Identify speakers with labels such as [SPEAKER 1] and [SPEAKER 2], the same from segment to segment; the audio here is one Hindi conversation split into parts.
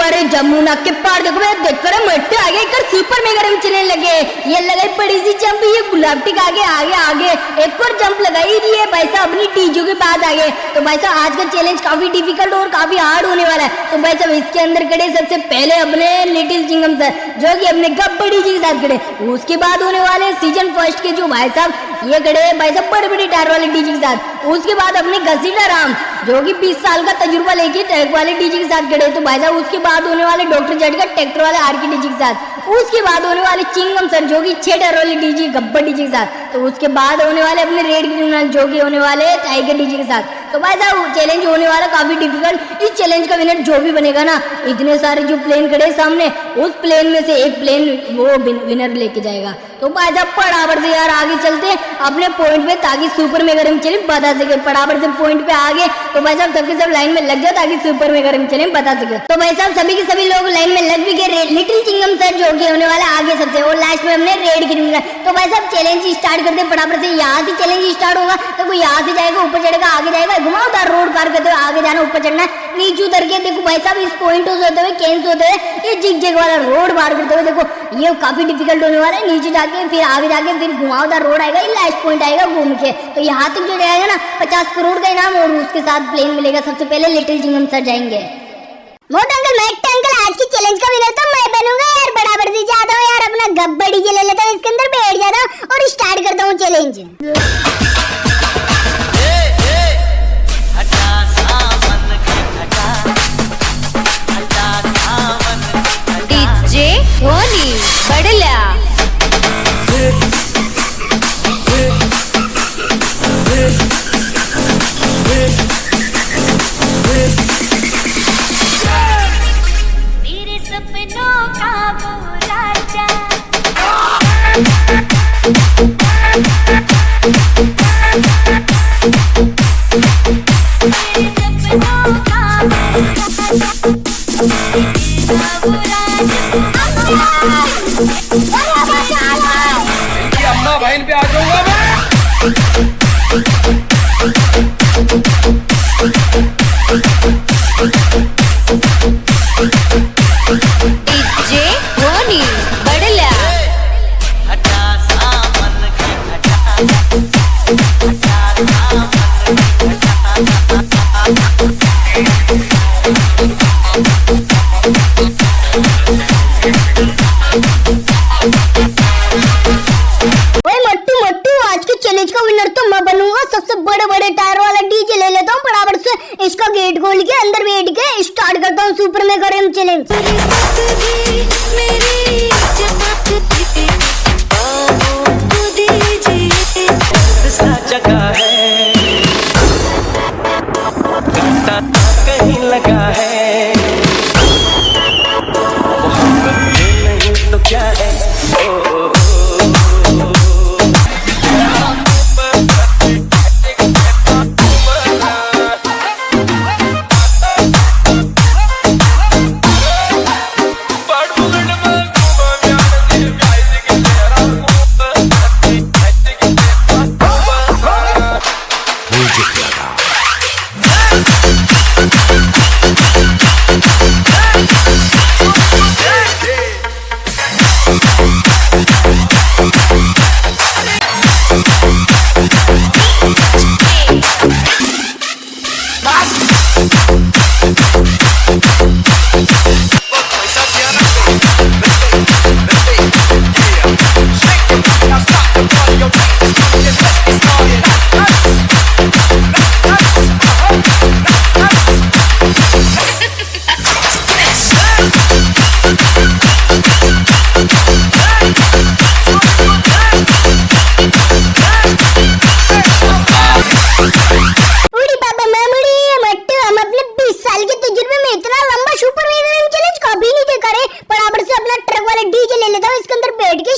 [SPEAKER 1] अरे जमुना के पार देखो मैं देख कर मट्टे आगे कर सुपर मेगा रन चलने लगे। ये लगाई बड़ी सी जंप, ये गुलाब टिक आगे आगे आगे एक और जंप लगाई ये भाई साहब अपनी टीजू के पास आ गए। तो भाई साहब आज का चैलेंज काफी डिफिकल्ट और काफी हार्ड होने वाला है। तो भाई साहब इसके अंदर खड़े सबसे पहले अपने लिटिल चिंगम सर जो कि अपने गब्बड़ी जी के साथ खड़े। उसके बाद होने वाले सीजन फर्स्ट के जो भाई साहब ये खड़े भाई साहब बड़े बड़े टायर वाले डीजे के साथ। उसके बाद अपने घसीटा राम जो कि 20 साल का तजुर्बा लेके ट्रक वाले डीजे के साथ खड़े। तो भाई साहब उसके बाद होने वाले डॉक्टर जट का ट्रैक्टर वाले आर के डीजे के साथ। उसके बाद होने वाले चिंगम सर जो कि 6 टायर वाले डीजे गब्बर डीजे के साथ। तो उसके बाद होने वाले अपने रेड क्रिमिनल जो कि होने वाले टाइगर डीजे के साथ। तो भाई साहब चैलेंज होने वाला काफी डिफिकल्ट। इस चैलेंज का विनर जो भी बनेगा ना, इतने सारे जो प्लेन खड़े सामने उस प्लेन में से एक प्लेन वो विनर लेके जाएगा। तो भाई साहब फटाफट से यार आगे चलते अपने पॉइंट पे ताकि सुपर मेगा रन चैलेंज बता सके। फटाफट से पॉइंट पे आगे तो भाई साहब सबके सब लाइन में लग जाए ताकि सुपर मेगा रन चैलेंज बता सके। तो भाई साहब सभी के सभी लोग लाइन में लग भी गए। लिटिल चिंगम सर जो कि होने वाला आगे सबसे और लास्ट में हमने रेड क्रिमिनल। तो भाई साहब चैलेंज स्टार्ट करते फटाफट से। यहाँ से चैलेंज स्टार्ट होगा तो कोई यहाँ से जाएगा ऊपर चढ़ेगा आगे जाएगा घुमावदार रोड पार करते हुए आगे जाना ऊपर चढ़ना नीचे उतर के देखो भाई साहब इस पॉइंट से होते हुए कैंस होते हुए ये जिग जग वाला रोड पार करते हुए देखो ये काफी डिफिकल्ट होने वाला है। नीचे जाके फिर आगे जाके फिर घुमावदार रोड आएगा, ये लास्ट पॉइंट आएगा घूम के। तो यहाँ तक जो जाएगा ना 50 करोड़ का इनाम और उसके साथ प्लेन मिलेगा। सबसे पहले लिटिल चिंगम सर जाएंगे। मोटा अंकल मैट अंकल आज की चैलेंज का विनर तो मैं बनूंगा यार। बराबर से जाता हूँ यार अपना गब्बड़ी ले लेता हूँ इसके अंदर बैठ जाता हूँ और स्टार्ट करता हूँ चैलेंज।
[SPEAKER 2] डीजे धोनी बड़ला
[SPEAKER 3] मेरे सपनों का वो राजा
[SPEAKER 4] अम्मा बहन पे आ जाऊंगा मैं।
[SPEAKER 2] डीजे धोनी बड़ला
[SPEAKER 1] आज के चैलेंज का विनर तो मैं बनूंगा। सबसे बड़े बड़े टायर वाला डीजे ले लेता हूँ फटाफट से इसका गेट खोल के अंदर बैठ के स्टार्ट करता हूँ सुपर मेगा रन चैलेंज।
[SPEAKER 5] कहीं लगा है नहीं तो क्या है।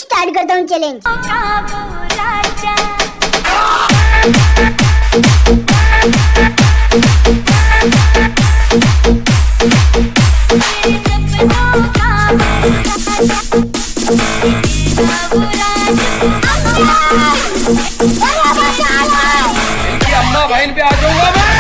[SPEAKER 1] स्टार्ट करता हूँ चैलेंज।
[SPEAKER 4] अम्मा बहन पे आ जाऊंगा मैं।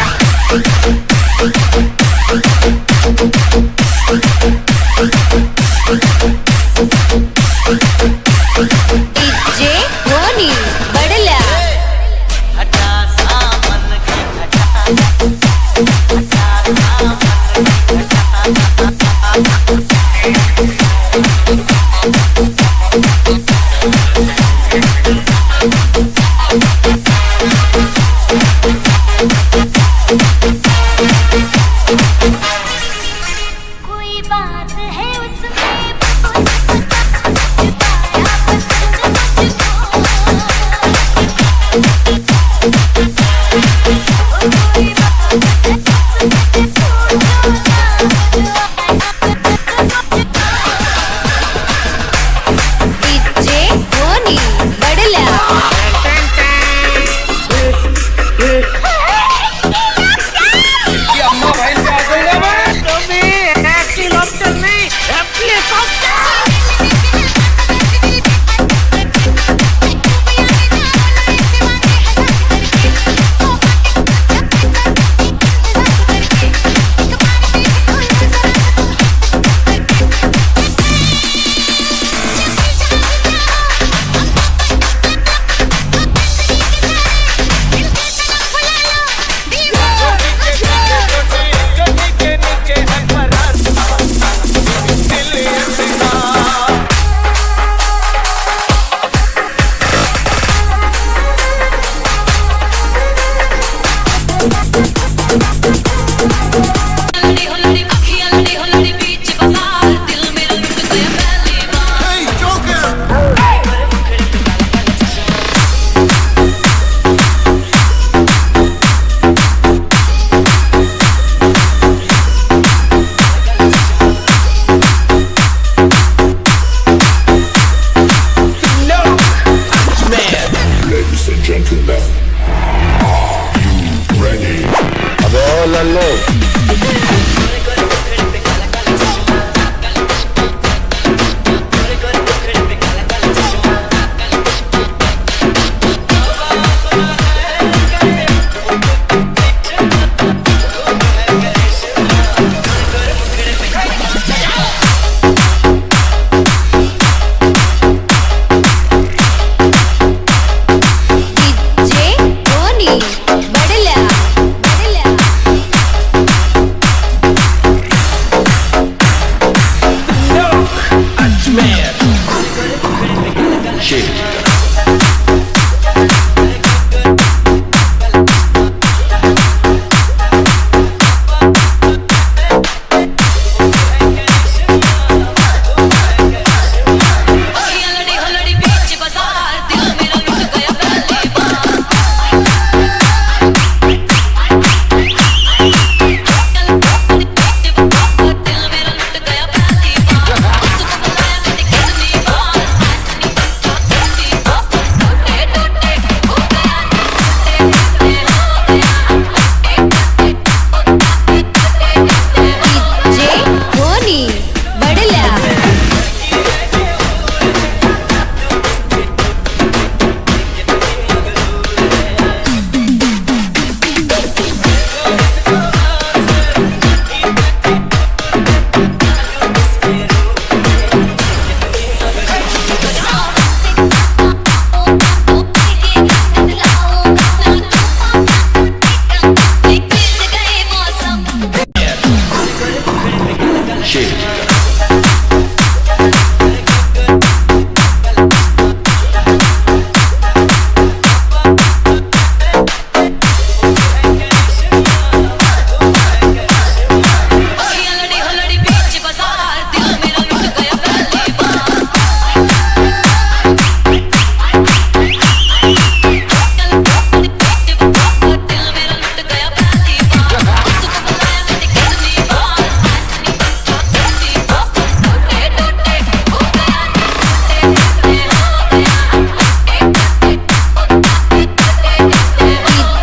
[SPEAKER 5] शेर।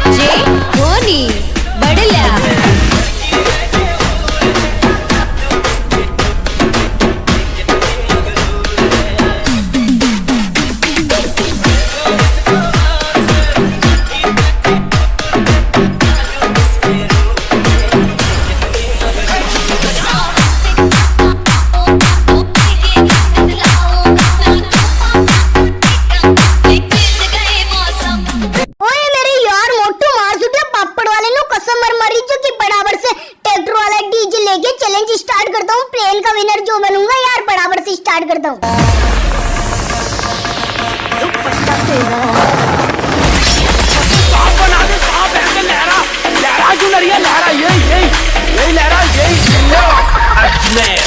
[SPEAKER 2] डीजे धोनी बड़ला
[SPEAKER 1] ओए मेरे यार मोटू मार सुटे पापड़ वाले नु कसम मरी जो कि बराबर से ट्रैक्टर वाला डीजे लेके चैलेंज स्टार्ट करता हूँ। प्लेन का विनर जो बनूंगा यार बराबर से स्टार्ट करता हूँ।
[SPEAKER 4] सांप बना दे, सांप ऐसे लहरा लहरा क्यों लड़ी है? लहरा यही लहरा यही अजमेर।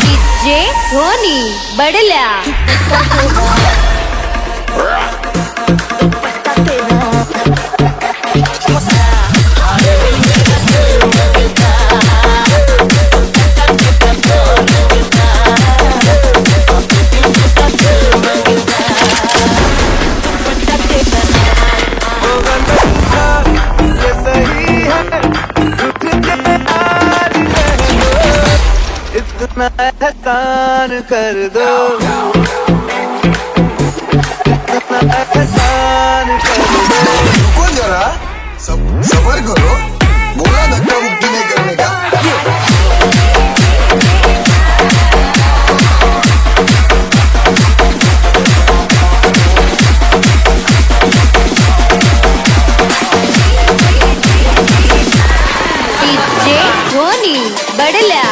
[SPEAKER 2] डीजे धोनी बड़ला
[SPEAKER 5] ये सही है, रुक के आज रहना, इतना एहसान कर दो, इतना एहसान कर दो।
[SPEAKER 6] रुको जरा, सबर करो, बोला धक्का मुक्की नहीं करने का।
[SPEAKER 2] डीजे धोनी बड़ला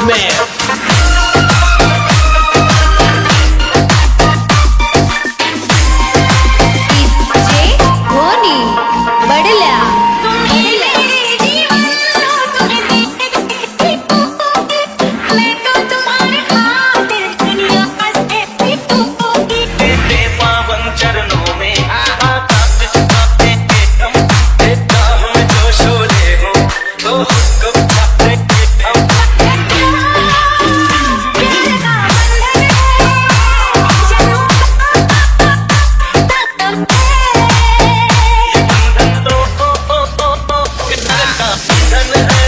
[SPEAKER 4] में।
[SPEAKER 2] जे धोनी बड़ला
[SPEAKER 5] पावन चरणों में आकाश झुकाते हम देता हूँ जो शोले हो तो हुक्म चाहते हम बंधन तो पितर का बंधन है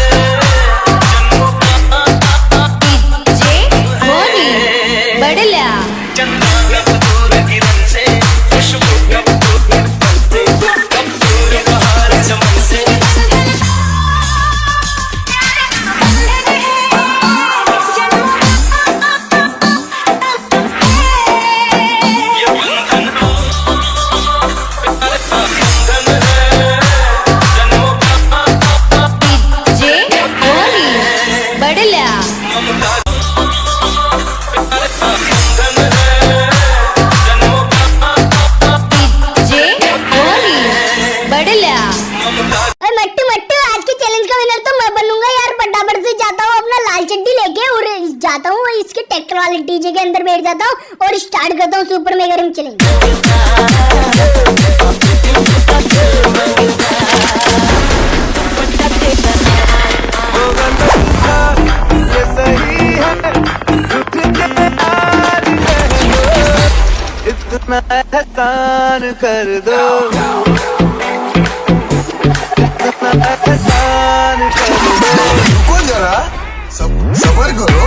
[SPEAKER 5] जन्मों का
[SPEAKER 2] जे धोनी बड़ला
[SPEAKER 5] चंदा कपूर किरण से खुशबू कपूर से कपूर बहार चमन से ये बंधन पितर का बंधन है जन्मों का
[SPEAKER 2] जे धोनी बड़ला
[SPEAKER 5] ममता पितर का बंधन है जन्मों का
[SPEAKER 2] जे धोनी बड़ला
[SPEAKER 5] ममता
[SPEAKER 1] अरे मट्टू मट्टू, आज के चैलेंज का विनर तो मैं बनूंगा यार। फटाफट से जाता हूँ अपना लाल चड्डी लेके और जाता हूँ इसके ट्रैक्टर वाले डीजे के अंदर बैठ जाता हूँ और स्टार्ट करता हूँ सुपर मेगा रिंग चैलेंज।
[SPEAKER 5] ये सही है रुक के आज रह लो इतना एहसान कर दो इतना एहसान कर दो
[SPEAKER 6] रुको जरा सबर करो